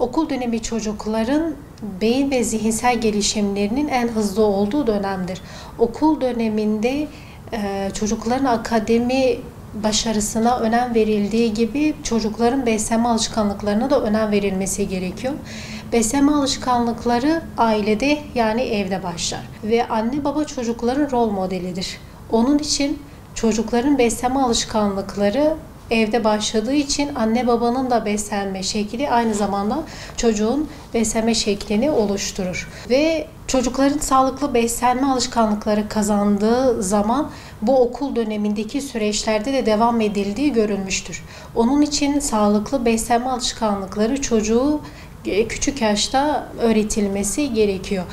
Okul dönemi çocukların beyin ve zihinsel gelişimlerinin en hızlı olduğu dönemdir. Okul döneminde çocukların akademi başarısına önem verildiği gibi çocukların beslenme alışkanlıklarına da önem verilmesi gerekiyor. Beslenme alışkanlıkları ailede, yani evde başlar ve anne baba çocukların rol modelidir. Onun için çocukların beslenme alışkanlıkları evde başladığı için anne babanın da beslenme şekli aynı zamanda çocuğun beslenme şeklini oluşturur. Ve çocukların sağlıklı beslenme alışkanlıkları kazandığı zaman bu okul dönemindeki süreçlerde de devam edildiği görülmüştür. Onun için sağlıklı beslenme alışkanlıkları çocuğu küçük yaşta öğretilmesi gerekiyor.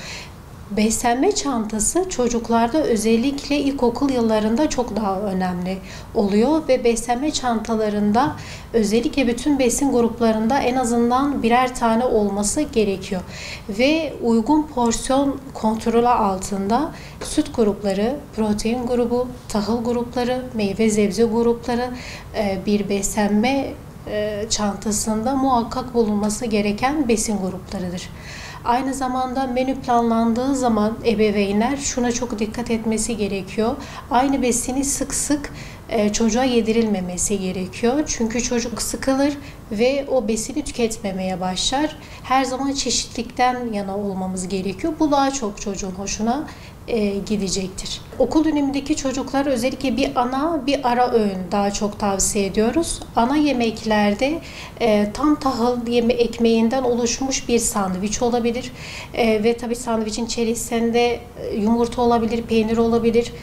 Beslenme çantası çocuklarda özellikle ilkokul yıllarında çok daha önemli oluyor ve beslenme çantalarında özellikle bütün besin gruplarında en azından birer tane olması gerekiyor. Ve uygun porsiyon kontrolü altında süt grupları, protein grubu, tahıl grupları, meyve sebze grupları bir beslenme çantasında muhakkak bulunması gereken besin gruplarıdır. Aynı zamanda menü planlandığı zaman ebeveynler şuna çok dikkat etmesi gerekiyor. Aynı besini sık sık çocuğa yedirilmemesi gerekiyor. Çünkü çocuk sıkılır ve o besini tüketmemeye başlar. Her zaman çeşitlilikten yana olmamız gerekiyor. Bu daha çok çocuğun hoşuna gidecektir. Okul dönemindeki çocuklar özellikle bir ana bir ara öğün daha çok tavsiye ediyoruz. Ana yemeklerde tam tahıl ekmeğinden oluşmuş bir sandviç olabilir ve tabii sandviçin içerisinde yumurta olabilir, peynir olabilir,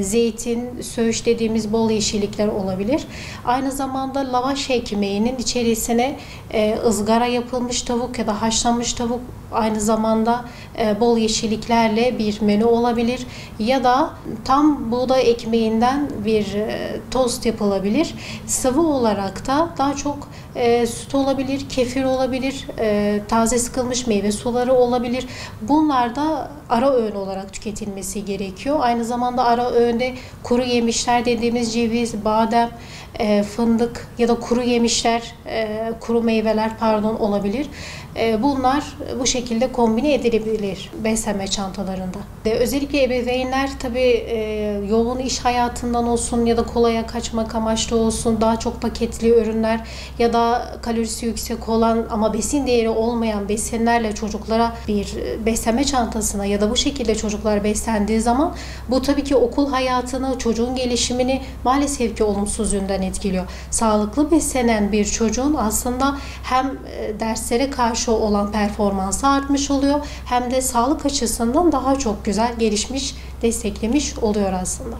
zeytin, söğüş dediğimiz bol yeşillikler olabilir. Aynı zamanda lavaş ekmeğinin içerisine ızgara yapılmış tavuk ya da haşlanmış tavuk, aynı zamanda bol yeşilliklerle bir menü olabilir ya da tam buğday ekmeğinden bir tost yapılabilir. Sıvı olarak da daha çok süt olabilir, kefir olabilir, taze sıkılmış meyve suları olabilir. Bunlar da ara öğün olarak tüketilmesi gerekiyor. Aynı zamanda ara öğünde kuru yemişler dediğimiz ceviz, badem, fındık ya da kuru yemişler, kuru meyveler olabilir. Bunlar bu şekilde kombine edilebilir beslenme çantalarında. Özellikle ebeveynler tabii yoğun iş hayatından olsun ya da kolaya kaçmak amaçlı olsun daha çok paketli ürünler ya da kalorisi yüksek olan ama besin değeri olmayan besinlerle çocuklara bir beslenme çantasına ya da bu şekilde çocuklar beslendiği zaman bu tabii ki okul hayatını, çocuğun gelişimini maalesef ki olumsuz yönden etkiliyor. Sağlıklı beslenen bir çocuğun aslında hem derslere karşı olan performansı artmış oluyor hem de sağlık açısından daha çok güzel gelişmiş, desteklemiş oluyor aslında.